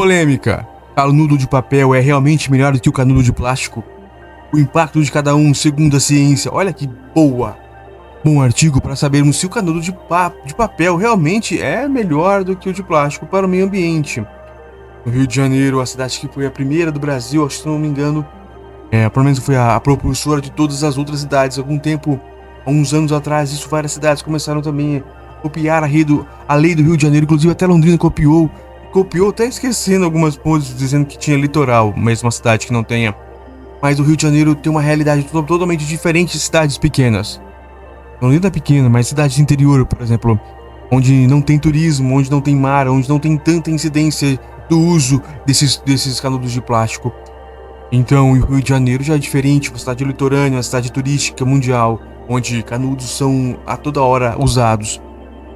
Polêmica. Canudo de papel é realmente melhor do que o canudo de plástico? O impacto de cada um segundo a ciência. Olha que boa! Bom artigo para sabermos se o canudo de papel realmente é melhor do que o de plástico para o meio ambiente. No Rio de Janeiro, a cidade que foi a primeira do Brasil, acho que se não me engano, pelo menos foi a propulsora de todas as outras cidades. Há algum tempo, há uns anos atrás, várias cidades começaram também a copiar a lei do Rio de Janeiro, inclusive até Londrina copiou até esquecendo algumas coisas, dizendo que tinha litoral, mesmo uma cidade que não tenha. Mas o Rio de Janeiro tem uma realidade totalmente diferente de cidades pequenas. Londrina é pequena, mas cidades de interior, por exemplo, onde não tem turismo, onde não tem mar, onde não tem tanta incidência do uso desses canudos de plástico. Então, o Rio de Janeiro já é diferente, uma cidade litorânea, uma cidade turística mundial, onde canudos são a toda hora usados,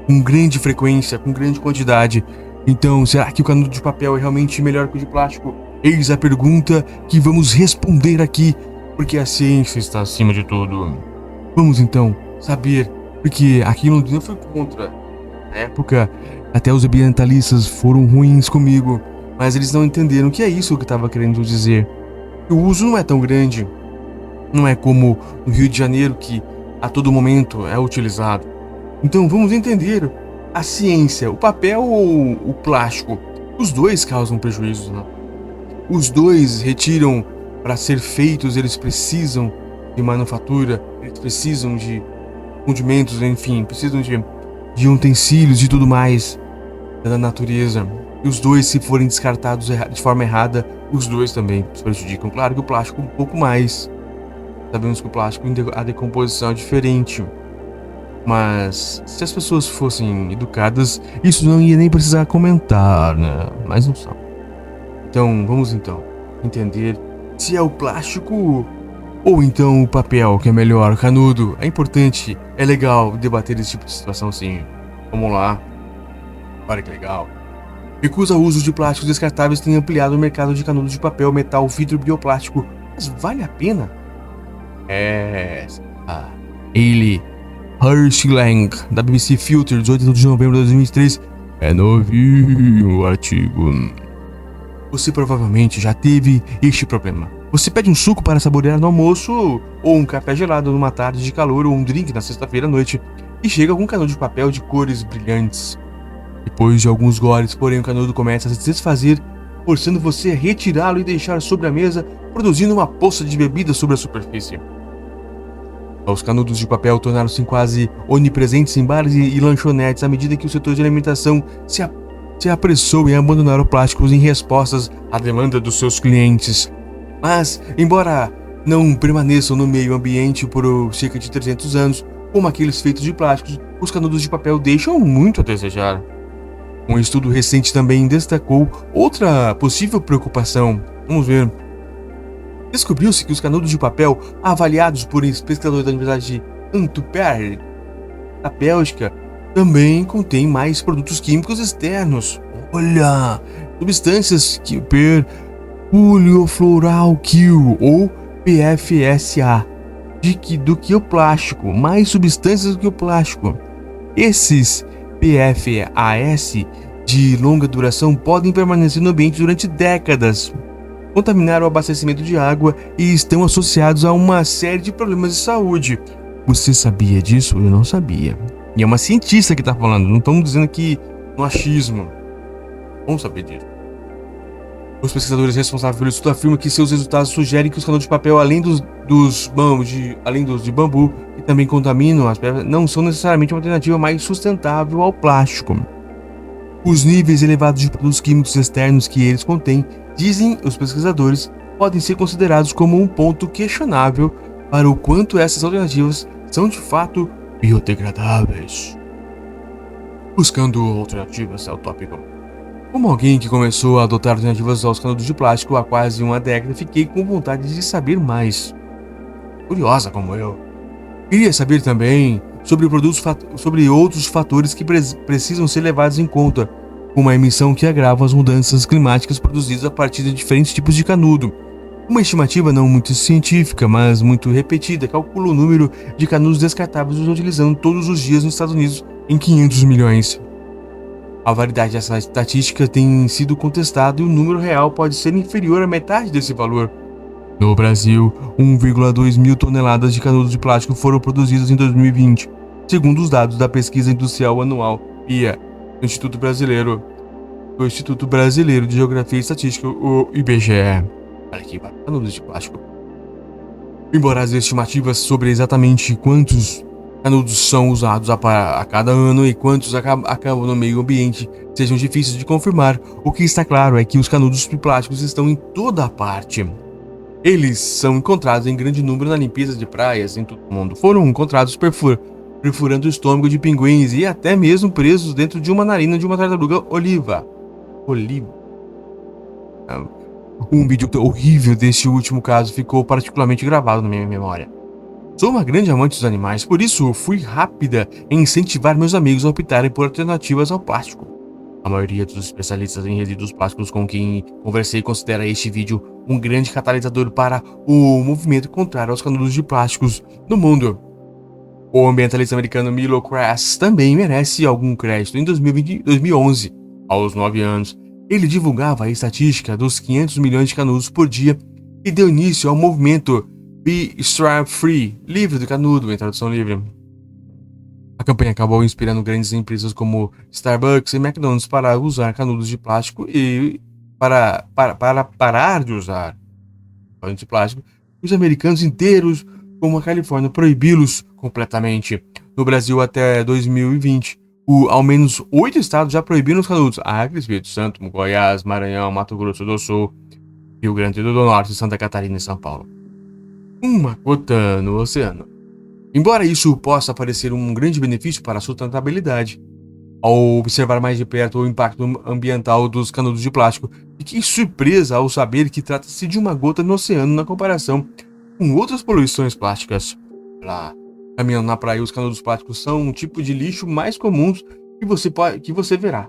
com grande frequência, com grande quantidade. Então, será que o canudo de papel é realmente melhor que o de plástico? Eis a pergunta que vamos responder aqui, porque a ciência está acima de tudo. Vamos então saber, porque aqui em Londrina foi contra. Na época, até os ambientalistas foram ruins comigo, mas eles não entenderam que é isso que eu estava querendo dizer. O uso não é tão grande, não é como no Rio de Janeiro, que a todo momento é utilizado. Então vamos entender a ciência, o papel ou o plástico. Os dois causam prejuízos, né? Os dois retiram, para ser feitos, eles precisam de manufatura, eles precisam de condimentos, enfim, precisam de utensílios e tudo mais da natureza. E os dois, se forem descartados de forma errada, os dois também se prejudicam. Claro que o plástico um pouco mais. Sabemos que o plástico, a decomposição é diferente. Mas se as pessoas fossem educadas, isso não ia nem precisar comentar, né? Mas não são. Então, vamos entender se é o plástico ou então o papel que é melhor, canudo. É importante, é legal debater esse tipo de situação assim. Vamos lá. Olha que legal. Recusa o uso de plásticos descartáveis tem ampliado o mercado de canudos de papel, metal, vidro, bioplástico. Mas vale a pena? Ele, Hershey Lang, da BBC Filter, 18 de novembro de 2023. É novinho o artigo. Você provavelmente já teve este problema. Você pede um suco para saborear no almoço, ou um café gelado numa tarde de calor, ou um drink na sexta-feira à noite, e chega com um canudo de papel de cores brilhantes. Depois de alguns goles, porém, o canudo começa a se desfazer, forçando você a retirá-lo e deixar sobre a mesa, produzindo uma poça de bebida sobre a superfície. Os canudos de papel tornaram-se quase onipresentes em bares e lanchonetes à medida que o setor de alimentação se apressou em abandonar o plástico em respostas à demanda dos seus clientes. Mas, embora não permaneçam no meio ambiente por cerca de 300 anos, como aqueles feitos de plásticos, os canudos de papel deixam muito a desejar. Um estudo recente também destacou outra possível preocupação. Vamos ver. Descobriu-se que os canudos de papel, avaliados por pesquisadores da Universidade de Antwerp, da Bélgica, também contêm mais produtos químicos externos. Olha! Substâncias que poliofluoralquil ou PFSA do que o plástico, mais substâncias do que o plástico. Esses PFAS de longa duração podem permanecer no ambiente durante décadas, contaminar o abastecimento de água e estão associados a uma série de problemas de saúde. Você sabia disso? Eu não sabia. E é uma cientista que está falando, não estamos dizendo que no achismo. Vamos saber disso. Os pesquisadores responsáveis pelo estudo afirmam que seus resultados sugerem que os canudos de papel, além dos de bambu, que também contaminam as pedras, não são necessariamente uma alternativa mais sustentável ao plástico. Os níveis elevados de produtos químicos externos que eles contêm, dizem os pesquisadores, podem ser considerados como um ponto questionável para o quanto essas alternativas são de fato biodegradáveis. Buscando alternativas ao tópico. Como alguém que começou a adotar alternativas aos canudos de plástico há quase uma década, fiquei com vontade de saber mais. Curiosa como eu. Queria saber também sobre outros fatores que precisam ser levados em conta, como a emissão que agrava as mudanças climáticas produzidas a partir de diferentes tipos de canudo. Uma estimativa não muito científica, mas muito repetida, calcula o número de canudos descartáveis utilizando todos os dias nos Estados Unidos em 500 milhões. A validade dessa estatística tem sido contestada e o número real pode ser inferior à metade desse valor. No Brasil, 1,2 mil toneladas de canudos de plástico foram produzidas em 2020, segundo os dados da Pesquisa Industrial Anual (PIA) do Instituto Brasileiro de Geografia e Estatística, o IBGE. Olha aqui, canudos de plástico. Embora as estimativas sobre exatamente quantos canudos são usados a cada ano e quantos acabam no meio ambiente sejam difíceis de confirmar, o que está claro é que os canudos de plásticos estão em toda parte. Eles são encontrados em grande número na limpeza de praias em todo o mundo. Foram encontrados perfurando o estômago de pinguins e até mesmo presos dentro de uma narina de uma tartaruga oliva. Um vídeo horrível deste último caso ficou particularmente gravado na minha memória. Sou uma grande amante dos animais, por isso fui rápida em incentivar meus amigos a optarem por alternativas ao plástico. A maioria dos especialistas em resíduos plásticos com quem conversei considera este vídeo um grande catalisador para o movimento contrário aos canudos de plásticos no mundo. O ambientalista americano Milo Crass também merece algum crédito. Em 2011, aos 9 anos, ele divulgava a estatística dos 500 milhões de canudos por dia e deu início ao movimento Be Straw Free, livre do canudo, em tradução livre. A campanha acabou inspirando grandes empresas como Starbucks e McDonald's para usar canudos de plástico e para parar de usar canudos de plástico. Os americanos inteiros, como a Califórnia, proibi-los completamente. No Brasil, até 2020, ao menos 8 estados já proibiram os canudos: Acre, Espírito Santo, Goiás, Maranhão, Mato Grosso do Sul, Rio Grande do Norte, Santa Catarina e São Paulo. Uma gota no oceano. Embora isso possa parecer um grande benefício para a sustentabilidade, ao observar mais de perto o impacto ambiental dos canudos de plástico, fiquei surpresa ao saber que trata-se de uma gota no oceano na comparação com outras poluições plásticas. Caminhando na praia, os canudos plásticos são um tipo de lixo mais comum que você verá.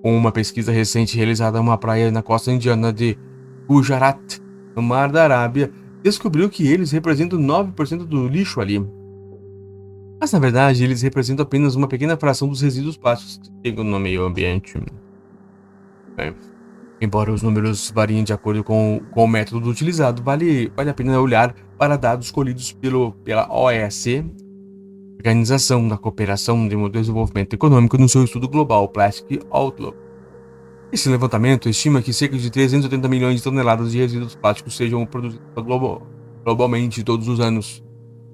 Uma pesquisa recente realizada em uma praia na costa indiana de Gujarat, no Mar da Arábia, descobriu que eles representam 9% do lixo ali. Mas, na verdade, eles representam apenas uma pequena fração dos resíduos plásticos que chegam no meio ambiente. Embora os números variem de acordo com o método utilizado, vale a pena olhar para dados colhidos pela OEC, Organização da Cooperação e Desenvolvimento Econômico, no seu estudo global Plastic Outlook. Esse levantamento estima que cerca de 380 milhões de toneladas de resíduos plásticos sejam produzidos globalmente todos os anos,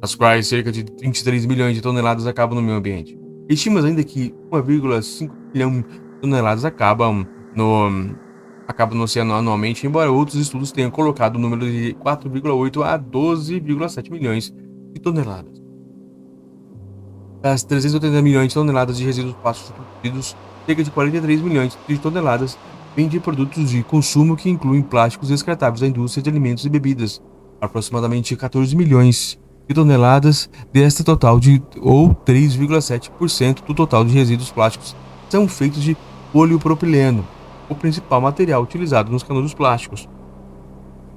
das quais cerca de 23 milhões de toneladas acabam no meio ambiente. Estima ainda que 1,5 bilhão de toneladas acabam no oceano anualmente, embora outros estudos tenham colocado o número de 4,8 a 12,7 milhões de toneladas. Das 380 milhões de toneladas de resíduos plásticos produzidos, cerca de 43 milhões de toneladas vêm de produtos de consumo que incluem plásticos descartáveis da indústria de alimentos e bebidas. Aproximadamente 14 milhões de toneladas desta total ou 3,7% do total de resíduos plásticos são feitos de poliopropileno, o principal material utilizado nos canudos plásticos.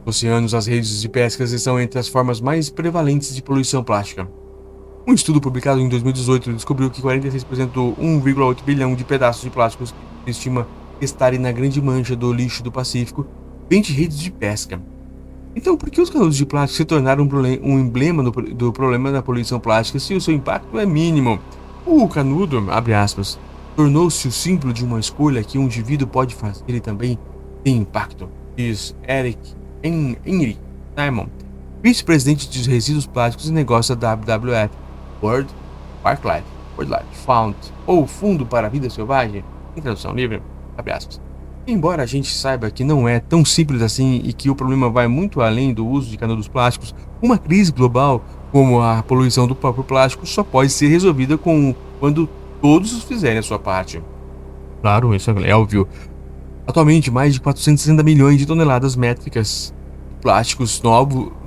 Nos oceanos, as redes de pesca estão entre as formas mais prevalentes de poluição plástica. Um estudo publicado em 2018 descobriu que 46% do 1,8 bilhão de pedaços de plásticos que estima estarem na grande mancha do lixo do Pacífico vem de redes de pesca. Então, por que os canudos de plástico se tornaram um emblema do problema da poluição plástica se o seu impacto é mínimo? O canudo, abre aspas, tornou-se o símbolo de uma escolha que um indivíduo pode fazer e também tem impacto, diz Henry Simon, vice-presidente de resíduos plásticos e negócios da WWF, World Wildlife Fund, ou Fundo para a Vida Selvagem, em tradução livre, abre aspas. Embora a gente saiba que não é tão simples assim e que o problema vai muito além do uso de canudos plásticos, uma crise global como a poluição do próprio plástico só pode ser resolvida quando todos fizerem a sua parte. Claro, isso é óbvio. Atualmente, mais de 460 milhões de toneladas métricas de plásticos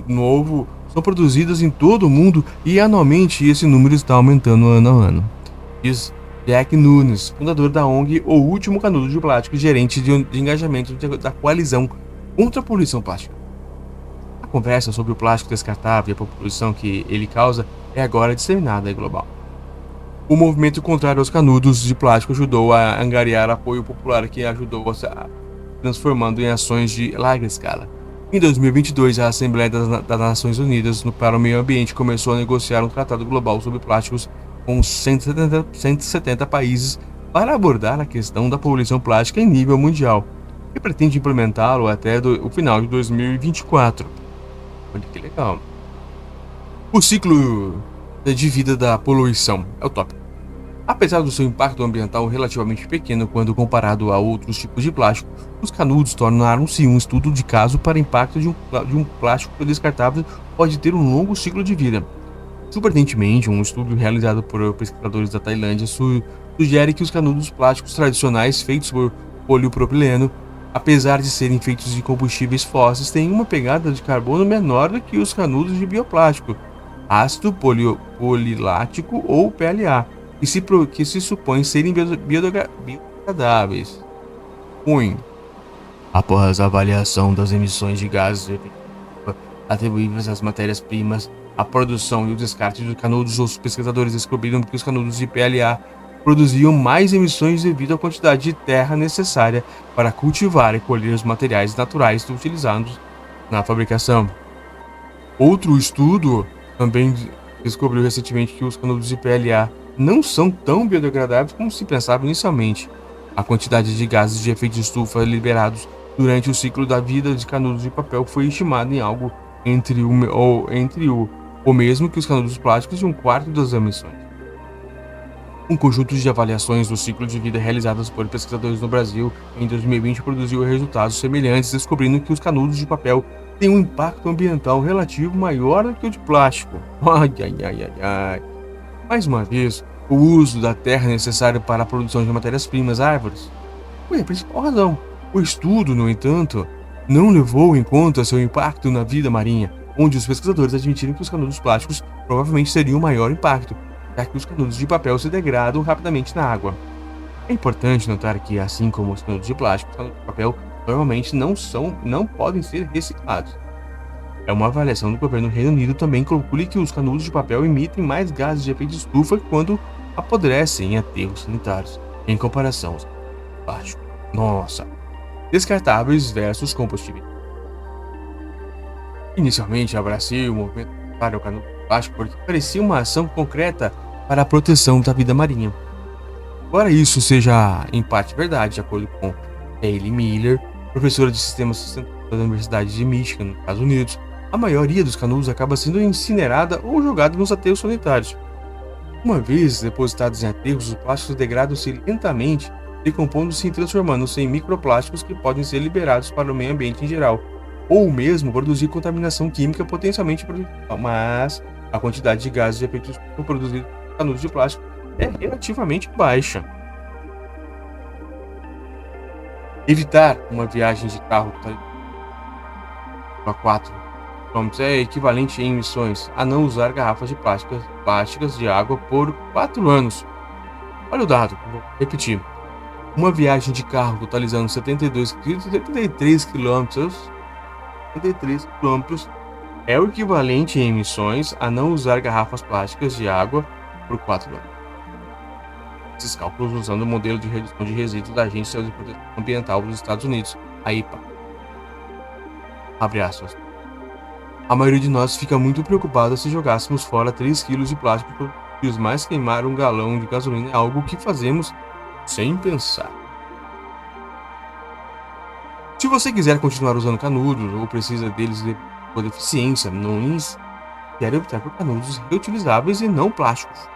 novo são produzidas em todo o mundo e anualmente esse número está aumentando ano a ano. Diz Jack Nunes, fundador da ONG O Último Canudo de Plástico e gerente de engajamento da coalizão contra a poluição plástica. A conversa sobre o plástico descartável e a poluição que ele causa é agora disseminada e global. O movimento contrário aos canudos de plástico ajudou a angariar apoio popular, que ajudou a transformando em ações de larga escala. Em 2022, a Assembleia das Nações Unidas para o Meio Ambiente começou a negociar um tratado global sobre plásticos com 170 países para abordar a questão da poluição plástica em nível mundial e pretende implementá-lo até o final de 2024. Olha que legal. O ciclo de vida da poluição é o tópico. Apesar do seu impacto ambiental relativamente pequeno quando comparado a outros tipos de plástico, os canudos tornaram-se um estudo de caso para o impacto de um plástico descartável pode ter um longo ciclo de vida. Surpreendentemente, um estudo realizado por pesquisadores da Tailândia sugere que os canudos plásticos tradicionais feitos por polipropileno, apesar de serem feitos de combustíveis fósseis, têm uma pegada de carbono menor do que os canudos de bioplástico, ácido polilático ou PLA, que se supõe serem biodegradáveis. Após a avaliação das emissões de gases de efeito estufa atribuíveis às matérias-primas, a produção e o descarte de canudos, os pesquisadores descobriram que os canudos de PLA produziam mais emissões devido à quantidade de terra necessária para cultivar e colher os materiais naturais utilizados na fabricação. Outro estudo também descobriu recentemente que os canudos de PLA não são tão biodegradáveis como se pensava inicialmente. A quantidade de gases de efeito estufa liberados durante o ciclo da vida de canudos de papel foi estimada em algo entre o mesmo que os canudos plásticos de um quarto das emissões. Um conjunto de avaliações do ciclo de vida realizadas por pesquisadores no Brasil em 2020 produziu resultados semelhantes, descobrindo que os canudos de papel têm um impacto ambiental relativo maior do que o de plástico. Ai. Mais uma vez, o uso da terra necessária para a produção de matérias-primas, árvores, foi a principal razão. O estudo, no entanto, não levou em conta seu impacto na vida marinha, onde os pesquisadores admitiram que os canudos plásticos provavelmente teriam maior impacto, já que os canudos de papel se degradam rapidamente na água. É importante notar que, assim como os canudos de plástico, os canudos de papel normalmente não podem ser reciclados. É uma avaliação do governo do Reino Unido também calcula que os canudos de papel emitem mais gases de efeito estufa quando apodrecem em aterros sanitários, em comparação aos plásticos. Nossa! Descartáveis versus combustíveis. Inicialmente, abracei o movimento para o canudo de plástico porque parecia uma ação concreta para a proteção da vida marinha. Embora isso seja em parte verdade, de acordo com Hayley Miller, professora de sistemas sustentáveis da Universidade de Michigan, nos Estados Unidos, a maioria dos canudos acaba sendo incinerada ou jogada nos aterros sanitários. Uma vez depositados em aterros, os plásticos degradam-se lentamente, decompondo-se e transformando-se em microplásticos que podem ser liberados para o meio ambiente em geral, ou mesmo produzir contaminação química potencialmente prejudicial. Mas a quantidade de gases de efeito estufa produzidos por canudos de plástico é relativamente baixa. Evitar uma viagem de carro a 4 km é equivalente em emissões a não usar garrafas de plásticas de água por 4 anos. Olha o dado, vou repetir. Uma viagem de carro totalizando 73 quilômetros é o equivalente em emissões a não usar garrafas plásticas de água por 4 anos. Esses cálculos usando o modelo de redução de resíduos da Agência de Proteção Ambiental dos Estados Unidos, a EPA. Abre aspas. A maioria de nós fica muito preocupada se jogássemos fora 3 kg de plástico todos os dias, mas queimar um galão de gasolina é algo que fazemos sem pensar. Se você quiser continuar usando canudos ou precisa deles por deficiência, não quer optar por canudos reutilizáveis e não plásticos.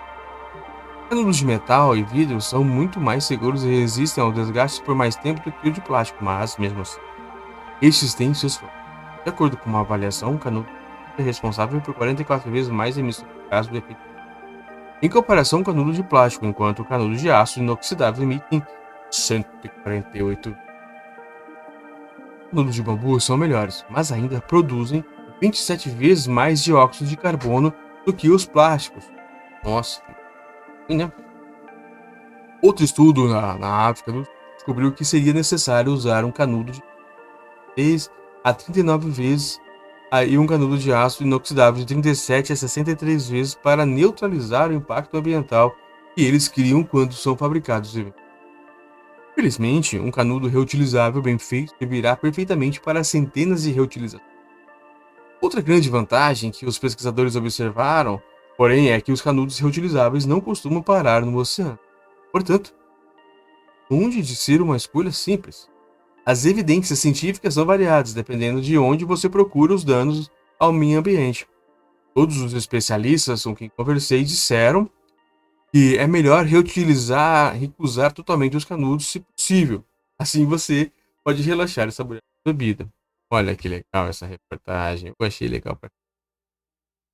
Canudos de metal e vidro são muito mais seguros e resistem ao desgaste por mais tempo do que o de plástico, mas, mesmo assim, estes têm seus problemas. De acordo com uma avaliação, o canudo é responsável por 44 vezes mais emissões de gases do efeito em comparação com o canudo de plástico, enquanto o canudo de aço inoxidável emitem 148. Canudos de bambu são melhores, mas ainda produzem 27 vezes mais dióxido de carbono do que os plásticos. Nossa! Né? Outro estudo na África descobriu que seria necessário usar um canudo de 10 a 39 vezes e um canudo de aço inoxidável de 37 a 63 vezes para neutralizar o impacto ambiental que eles criam quando são fabricados. Felizmente, um canudo reutilizável bem feito servirá perfeitamente para centenas de reutilizações. Outra grande vantagem que os pesquisadores observaram, porém, é que os canudos reutilizáveis não costumam parar no oceano. Portanto, longe de ser uma escolha simples. As evidências científicas são variadas, dependendo de onde você procura os danos ao meio ambiente. Todos os especialistas com quem conversei disseram que é melhor recusar totalmente os canudos se possível. Assim você pode relaxar e saborear a bebida. Olha que legal essa reportagem. Eu achei legal.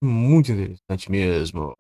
Muito interessante mesmo.